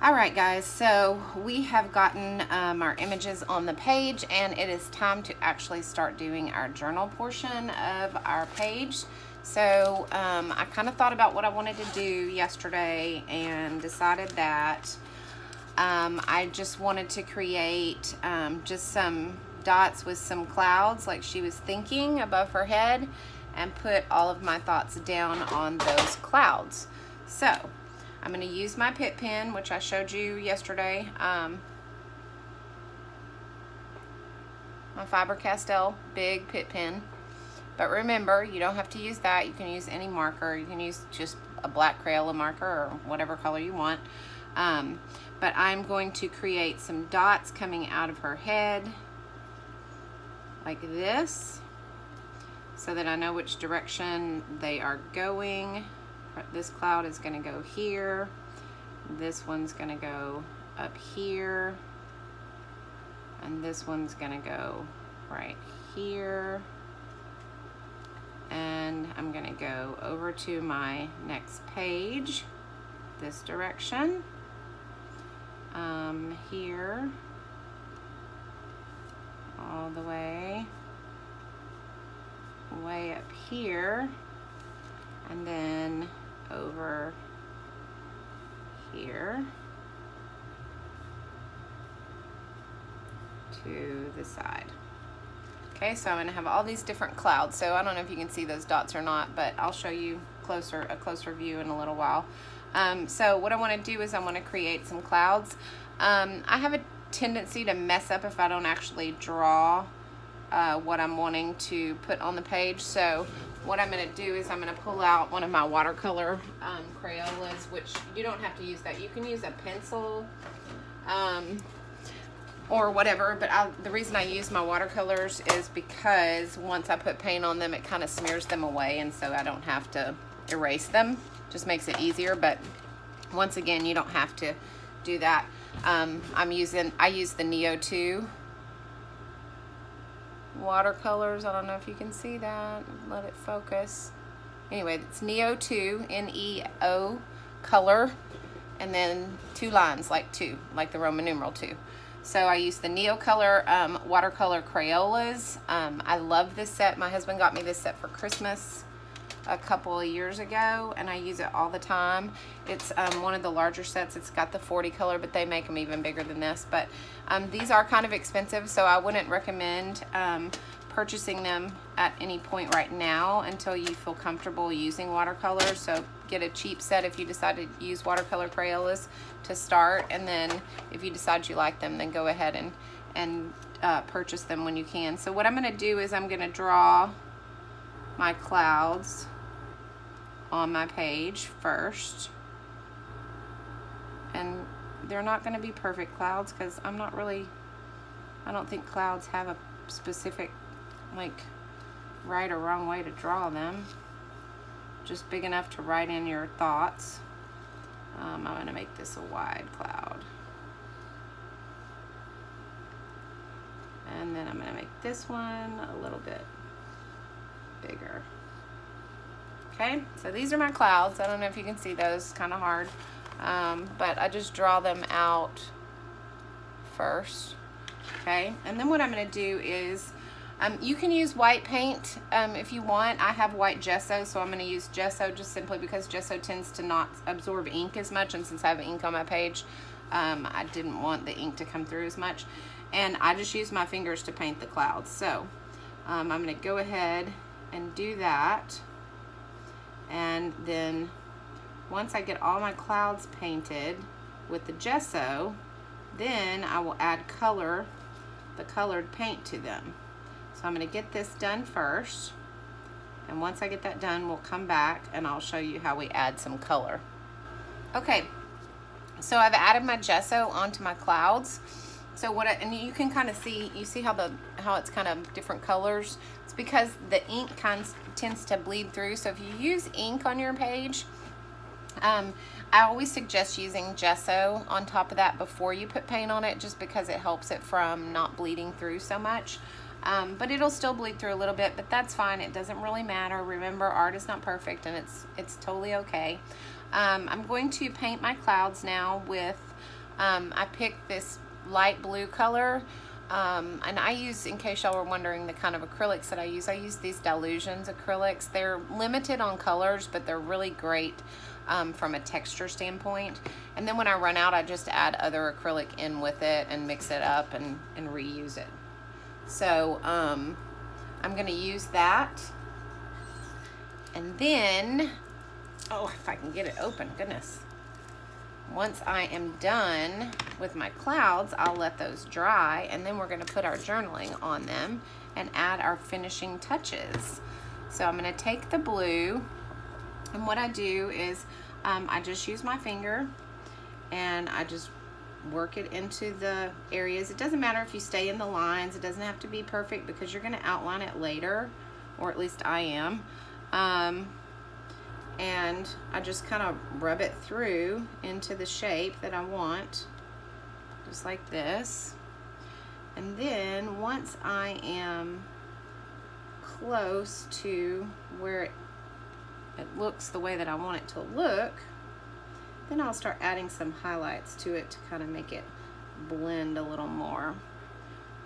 All right, guys, so we have gotten our images on the page, and it is time to actually start doing our journal portion of our page. So I kind of thought about what I wanted to do yesterday and decided that I just wanted to create just some dots with some clouds like she was thinking above her head, and put all of my thoughts down on those clouds. So I'm going to use my Pitt pen, which I showed you yesterday, my Faber-Castell big Pitt pen. But remember, you don't have to use that. You can use any marker. You can use just a black Crayola marker or whatever color you want. But I'm going to create some dots coming out of her head like this, so that I know which direction they are going. This cloud is going to go here. This one's going to go up here. And this one's going to go right here. And I'm going to go over to my next page, this direction. Here, all the way up here, and then over here to the side. Okay, so I'm going to have all these different clouds. So I don't know if you can see those dots or not, but I'll show you a closer view in a little while. So what I want to do is I want to create some clouds. I have a tendency to mess up if I don't actually draw what I'm wanting to put on the page. So what I'm going to do is I'm going to pull out one of my watercolor Crayolas, which you don't have to use that. You can use a pencil or whatever, but the reason I use my watercolors is because once I put paint on them, it kind of smears them away, and so I don't have to erase them. Just makes it easier, but once again, you don't have to do that. I use the Neo 2 watercolors. I don't know if you can see that. Let it focus. Anyway, it's Neo 2, N-E-O color, and then 2 lines, like the Roman numeral 2. So I use the Neo color watercolor Crayolas. I love this set. My husband got me this set for Christmas a couple of years ago, and I use it all the time. It's one of the larger sets. It's got the 40 color, but they make them even bigger than this. But these are kind of expensive, so I wouldn't recommend purchasing them at any point right now until you feel comfortable using watercolors. So get a cheap set if you decide to use watercolor Crayolas to start, and then if you decide you like them, then go ahead and purchase them when you can. So what I'm going to do is I'm going to draw my clouds on my page first, and they're not going to be perfect clouds because I don't think clouds have a specific like right or wrong way to draw them, just big enough to write in your thoughts. I'm going to make this a wide cloud, and then I'm going to make this one a little bit bigger. Okay, so these are my clouds. I don't know if you can see those, kind of hard, but I just draw them out first. Okay, and then what I'm going to do is you can use white paint if you want. I have white gesso, so I'm going to use gesso just simply because gesso tends to not absorb ink as much, and since I have ink on my page, I didn't want the ink to come through as much, and I just use my fingers to paint the clouds. So I'm going to go ahead and do that, and then once I get all my clouds painted with the gesso, then I will add the colored paint to them. So I'm going to get this done first, and once I get that done, we'll come back and I'll show you how we add some color. Okay, so I've added my gesso onto my clouds. So and you can kind of see, how it's kind of different colors. It's because the ink tends to bleed through. So if you use ink on your page, I always suggest using gesso on top of that before you put paint on it, just because it helps it from not bleeding through so much. But it'll still bleed through a little bit, but that's fine. It doesn't really matter. Remember, art is not perfect, and it's totally okay. I'm going to paint my clouds now with I picked this light blue color. And I use, in case y'all were wondering the kind of acrylics that I use these Delusions acrylics. They're limited on colors, but they're really great from a texture standpoint. And then when I run out, I just add other acrylic in with it and mix it up and reuse it. So I'm going to use that. And then, oh, if I can get it open, goodness. Once I am done with my clouds, I'll let those dry, and then we're going to put our journaling on them and add our finishing touches. So I'm going to take the blue, and what I do is I just use my finger and I just work it into the areas. It doesn't matter if you stay in the lines. It doesn't have to be perfect because you're going to outline it later, or at least I am. And I just kind of rub it through into the shape that I want, just like this. And then once I am close to where it looks the way that I want it to look, then I'll start adding some highlights to it to kind of make it blend a little more.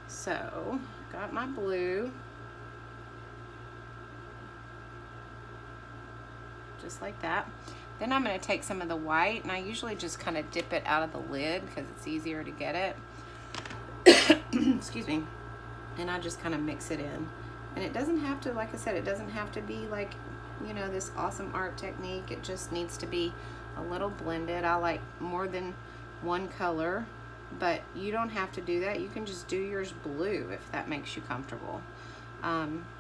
So, got my blue. Just like that. Then I'm going to take some of the white, and I usually just kind of dip it out of the lid because it's easier to get it. Excuse me. And I just kind of mix it in. And it doesn't have to, like I said, it doesn't have to be like, you know, this awesome art technique. It just needs to be a little blended. I like more than one color, but you don't have to do that. You can just do yours blue if that makes you comfortable.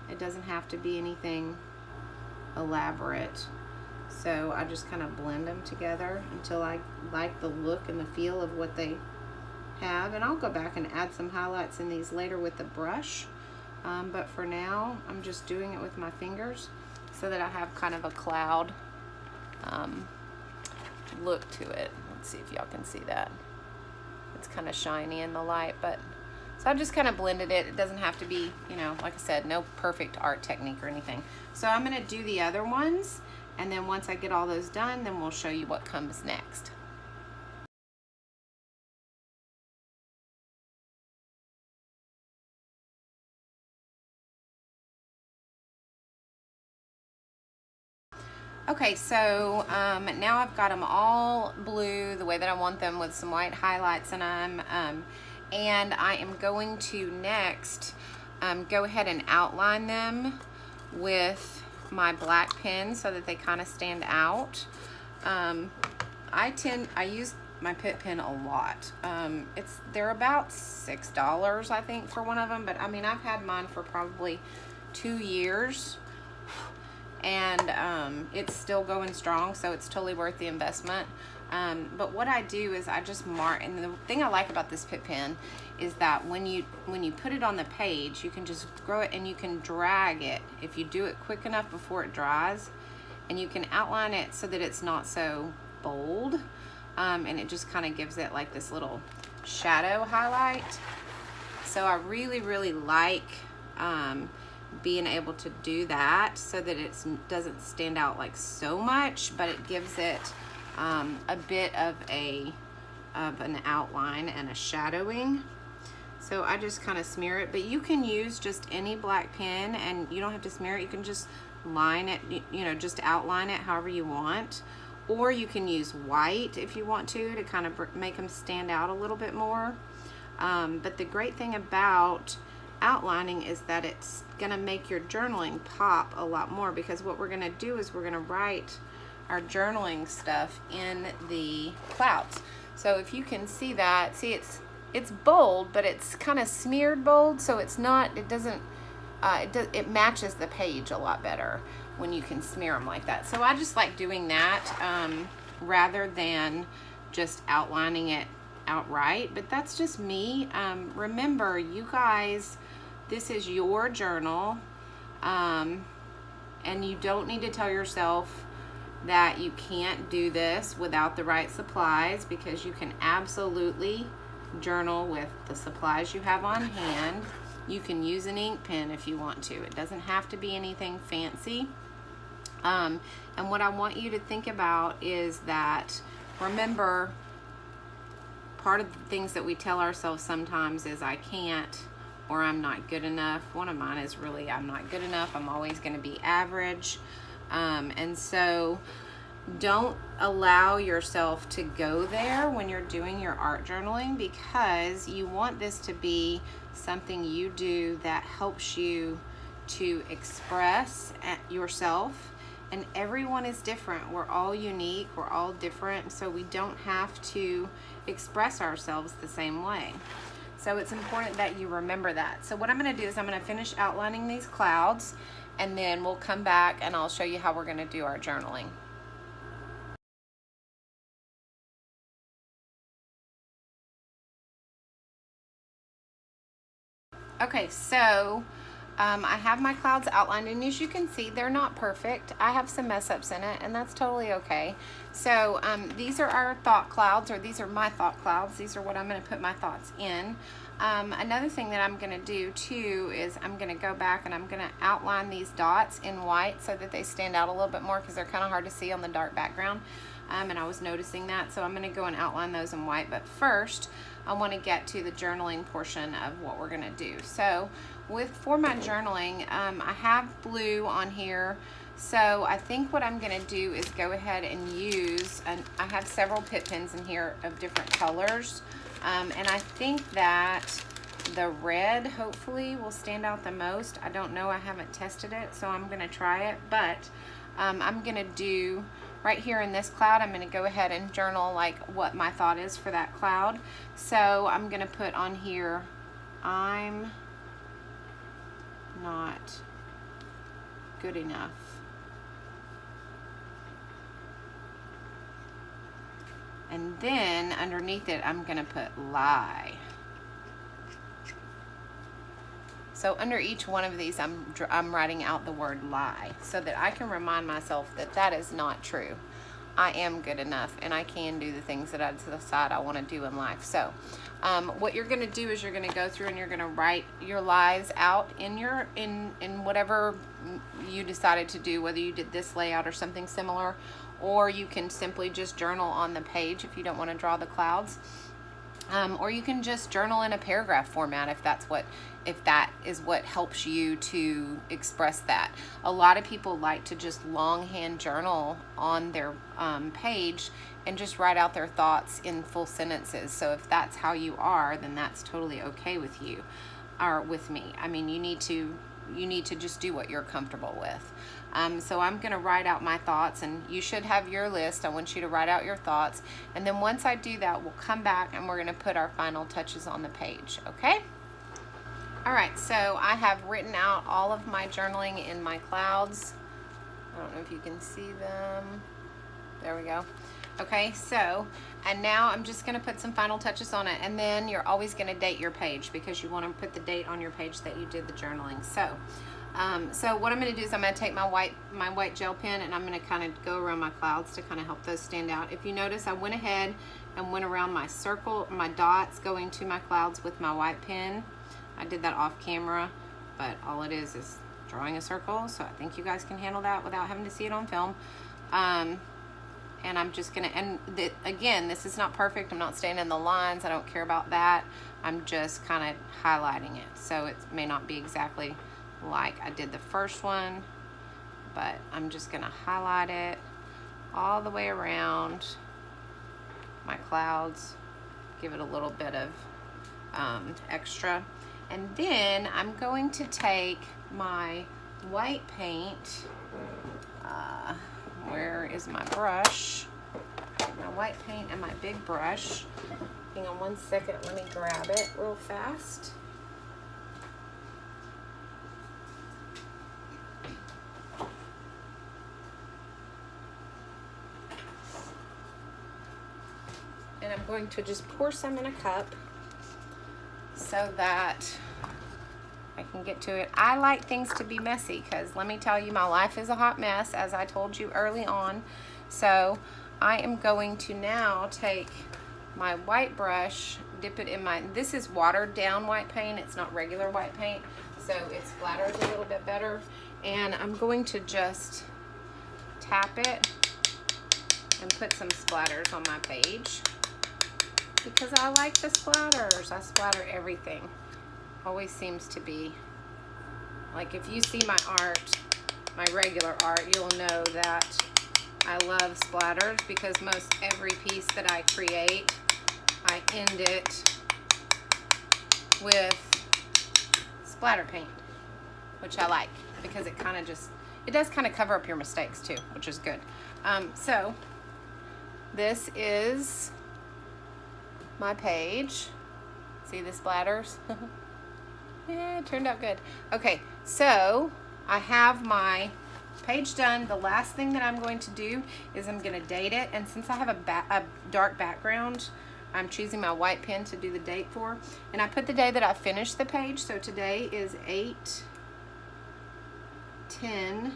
It doesn't have to be anything elaborate. So I just kind of blend them together until I like the look and the feel of what they have. And I'll go back and add some highlights in these later with the brush. But for now, I'm just doing it with my fingers so that I have kind of a cloud look to it. Let's see if y'all can see that. It's kind of shiny in the light, but so I just kind of blended it. It doesn't have to be, you know, like I said, no perfect art technique or anything. So I'm going to do the other ones, and then once I get all those done, then we'll show you what comes next. Okay, so now I've got them all blue the way that I want them with some white highlights in them. And I am going to next go ahead and outline them with my black pen so that they kind of stand out. I use my Pitt pen a lot. They're about $6, I think, for one of them, but I mean, I've had mine for probably 2 years. And it's still going strong, so it's totally worth the investment. But what I do is I just mark, and the thing I like about this Pitt pen is that when you put it on the page, you can just grow it and you can drag it if you do it quick enough before it dries, and you can outline it so that it's not so bold, and it just kind of gives it like this little shadow highlight. So I really, really like being able to do that so that it doesn't stand out like so much, but it gives it a bit of an outline and a shadowing. So I just kind of smear it, but you can use just any black pen and you don't have to smear it. You can just line it, you know, just outline it however you want, or you can use white if you want to kind of make them stand out a little bit more. But the great thing about outlining is that it's gonna make your journaling pop a lot more, because what we're gonna do is we're gonna write our journaling stuff in the clouds. So if you can see that, see it's bold, but it's kind of smeared bold, so it's not, it doesn't, it matches the page a lot better when you can smear them like that. So I just like doing that rather than just outlining it outright, but that's just me. Remember, you guys, this is your journal, and you don't need to tell yourself that you can't do this without the right supplies, because you can absolutely journal with the supplies you have on hand. You can use an ink pen if you want to. It doesn't have to be anything fancy. And what I want you to think about is that, remember, part of the things that we tell ourselves sometimes is I can't, or I'm not good enough. One of mine is really I'm not good enough. I'm always going to be average. And so don't allow yourself to go there when you're doing your art journaling, because you want this to be something you do that helps you to express yourself. And everyone is different. We're all unique. We're all different. So we don't have to express ourselves the same way. So it's important that you remember that. So what I'm going to do is I'm going to finish outlining these clouds, and then we'll come back and I'll show you how we're going to do our journaling. Okay, so I have my clouds outlined, and as you can see, they're not perfect. I have some mess ups in it, and that's totally okay. So these are our thought clouds, or these are my thought clouds. These are what I'm going to put my thoughts in. Another thing that I'm going to do too is I'm going to go back and I'm going to outline these dots in white so that they stand out a little bit more, because they're kind of hard to see on the dark background. And I was noticing that, so I'm going to go and outline those in white. But first, I want to get to the journaling portion of what we're going to do. So for my journaling, I have blue on here. So I think what I'm going to do is go ahead and use, and I have several Pitt pens in here of different colors. And I think that the red hopefully will stand out the most. I don't know, I haven't tested it, so I'm going to try it. But I'm going to do right here in this cloud, I'm going to go ahead and journal like what my thought is for that cloud. So I'm going to put on here, I'm not good enough. And then underneath it, I'm going to put lie. So under each one of these, I'm writing out the word lie so that I can remind myself that that is not true. I am good enough, and I can do the things that I decide I want to do in life. So what you're going to do is you're going to go through and you're going to write your lies out in whatever you decided to do, whether you did this layout or something similar, or you can simply just journal on the page if you don't want to draw the clouds. Or you can just journal in a paragraph format if that is what helps you to express that. A lot of people like to just longhand journal on their page and just write out their thoughts in full sentences. So if that's how you are, then that's totally okay with you, or with me. I mean, you need to just do what you're comfortable with. So I'm going to write out my thoughts, and you should have your list. I want you to write out your thoughts, and then once I do that, we'll come back and we're going to put our final touches on the page, okay? All right, so I have written out all of my journaling in my clouds. I don't know if you can see them. There we go. Okay, so, and now I'm just going to put some final touches on it, and then you're always going to date your page because you want to put the date on your page that you did the journaling. So what I'm going to do is I'm going to take my white gel pen, and I'm going to kind of go around my clouds to kind of help those stand out. If you notice, I went ahead and went around my circle, my dots going to my clouds with my white pen. I did that off camera, but all it is drawing a circle, so I think you guys can handle that without having to see it on film. And I'm just going to, again, this is not perfect. I'm not staying in the lines. I don't care about that. I'm just kind of highlighting it. So it may not be exactly like I did the first one, but I'm just going to highlight it all the way around my clouds, give it a little bit of extra. And then I'm going to take my white paint, where is my brush? My white paint and my big brush. Hang on one second, let me grab it real fast. And I'm going to just pour some in a cup so that I can get to it. I like things to be messy because let me tell you, my life is a hot mess, as I told you early on. So I am going to now take my white brush, dip it in this is watered down white paint. It's not regular white paint, so it splatters a little bit better. And I'm going to just tap it and put some splatters on my page. because I like the splatters. I splatter everything. Always seems to be. Like if you see my art, my regular art, you'll know that I love splatters because most every piece that I create, I end it with splatter paint, which I like because it kind of just, it does kind of cover up your mistakes too, which is good. So this is my page. See the splatters? Yeah, it turned out good. Okay, so I have my page done. The last thing that I'm going to do is I'm going to date it, and since I have a dark background, I'm choosing my white pen to do the date for, and I put the day that I finished the page. So today is 8/10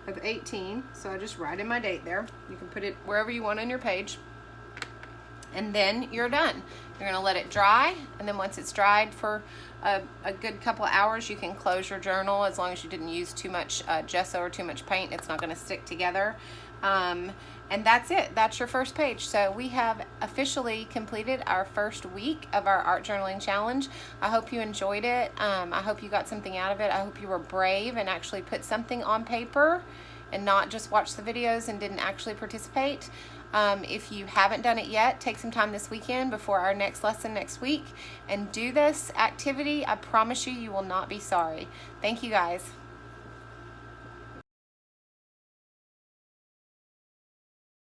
of 18, so I just write in my date there. You can put it wherever you want on your page, and then you're done. You're gonna let it dry, and then once it's dried for a good couple of hours, you can close your journal. As long as you didn't use too much gesso or too much paint, it's not gonna stick together. And that's it. That's your first page. So we have officially completed our first week of our art journaling challenge. I hope you enjoyed it. I hope you got something out of it. I hope you were brave and actually put something on paper and not just watch the videos and didn't actually participate. If you haven't done it yet, take some time this weekend before our next lesson next week and do this activity. I promise you, you will not be sorry. Thank you guys.